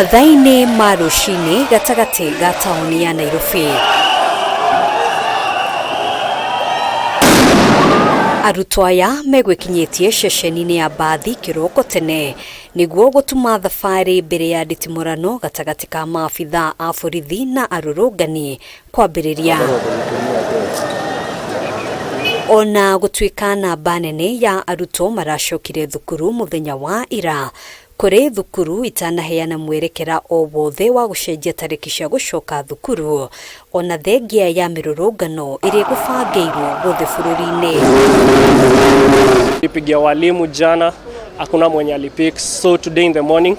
Mathaini ma rucini gatagati ga tauni ya Nairobi. Arutwo aya megwikinyitie ceceni-ini ya bathi kiroko tene niguo gutuma thabarĩ mbere ya nditimũrano gatagati ka maabitha a borithi na arũrũngani kwambĩrĩria. Ona gũtuĩka namba nene ya arutwo maracokire thukuru muthenya wa ira, kuri thukuru itanaheana mwerekera o wothe wa gucenjia tariki cia gucoka thukuru ona thengia ya mirurungano iri gubangĩirwo guothe bũrũri-inĩ. Nipigia walimu jana, hakuna mwenye alipik, so today in the morning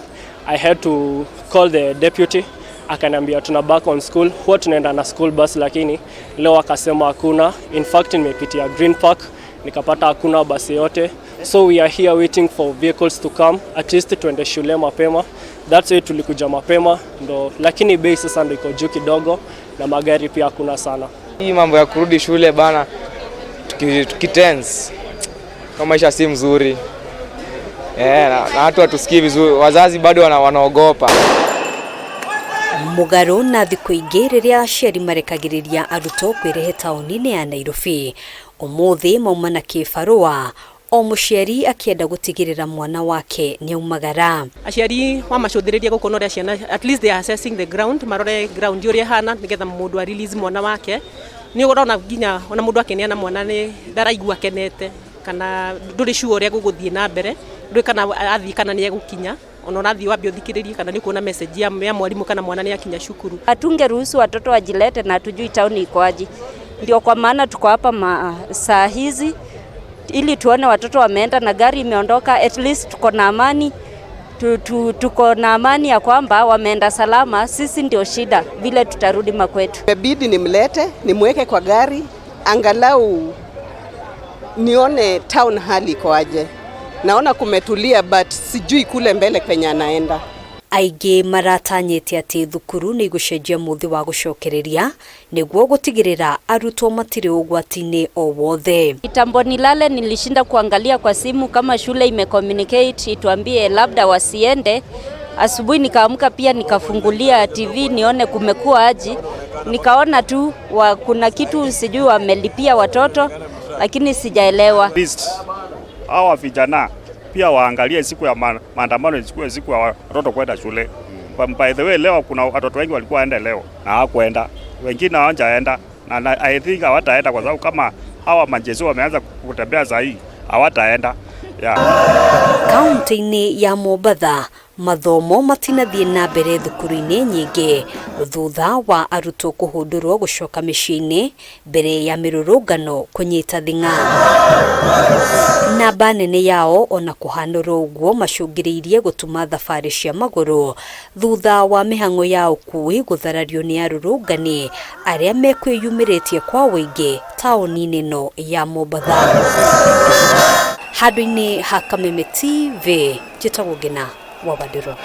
I had to call the deputy, akaniambia tuna back on school, huwa tunaenda na school bus lakini leo akasema hakuna. In fact nimepitia Green Park nikapata hakuna basi yote. So we are here waiting for vehicles to come, at least tuende shule mapema. That's why tulikuja mapema ndo, lakini bei sasa ndo iko juu kidogo na magari pia hakuna sana. Hii mambo ya kurudi shule bana tukitense kama maisha si mzuri. Na watu hatusikii vizuri, wazazi bado wanaogopa. Mugaru na thiku ingi riria aciari marekagiriria arutwo kwirehe tauni-ini ya Nairobi, umuthi mauma na kibarua o muciari akienda gutigirira mwana wake ni umagara. Aciari wa macuthiriria gukonoria ciana, at least they are assessing the ground, marore ground uria hana nigetha mundu a release mwana wake. Ni urona nginya ona mundu akeneana mwana ni ndaraigua kenete kana nduri sure uria guguthie na mbere, nduri kana athi kana ni egukinya, ona unathi wambe uthikiririe kana ni kuona message ya mwalimu kana mwana ni akinya shukuru. Atungeruhusu watoto wajilete na tujui tauni ikoaje. Ndio kwa maana tuko hapa saa hizi ili tuone watoto wameenda na gari imeondoka, at least tuko na amani. Tuko na amani ya kwamba wameenda salama, sisi ndio shida vile tutarudi makwetu. Imebidi nimlete, nimweke kwa gari, angalau nione town hali iko aje. Naona kumetulia but sijui kule mbele kwenye anaenda. Aingi maratanyete ati thukuru ni gucenjia muthi wa gucokereria niguo gutigirira arutwo matire ugwati-ini o wothe. Kitambo nilale nilishinda kuangalia kwa simu kama shule imecommunicate ituambie labda wasiende. Asubuhi nikaamka pia nikafungulia TV nione kumekuwa aje. Nikaona tu kuna kitu sijui wamelipia watoto lakini sijaelewa. Hawa vijana pia waangalie siku ya maandamano, siku ya watoto kwenda shule. By the way, leo kuna watoto wengi walikuwa waende leo na hawakwenda, wengine hawajaenda na I think hawataenda kwa sababu kama hawa majeshi wameanza kutembea saa hii hawataenda. Kaunti-ini ya Mombasa mathomo matinathie na mbere thukuru-ini nyingi thutha wa arutwo kuhundurwo gucoka micii-ini mbere ya mirurungano kunyita thing'a. Namba nene yao ona kuhanurwo uguo macungiriirie gutuma thabari cia maguru thutha wa mihang'o ya ukui gutharario ni arurungani aria mekwiyumiritie kwa wingi tauni-ini no ya Mombasa. Handũ-inĩ ha Kameme TV, njĩtagwo Ngina wa Bandĩro.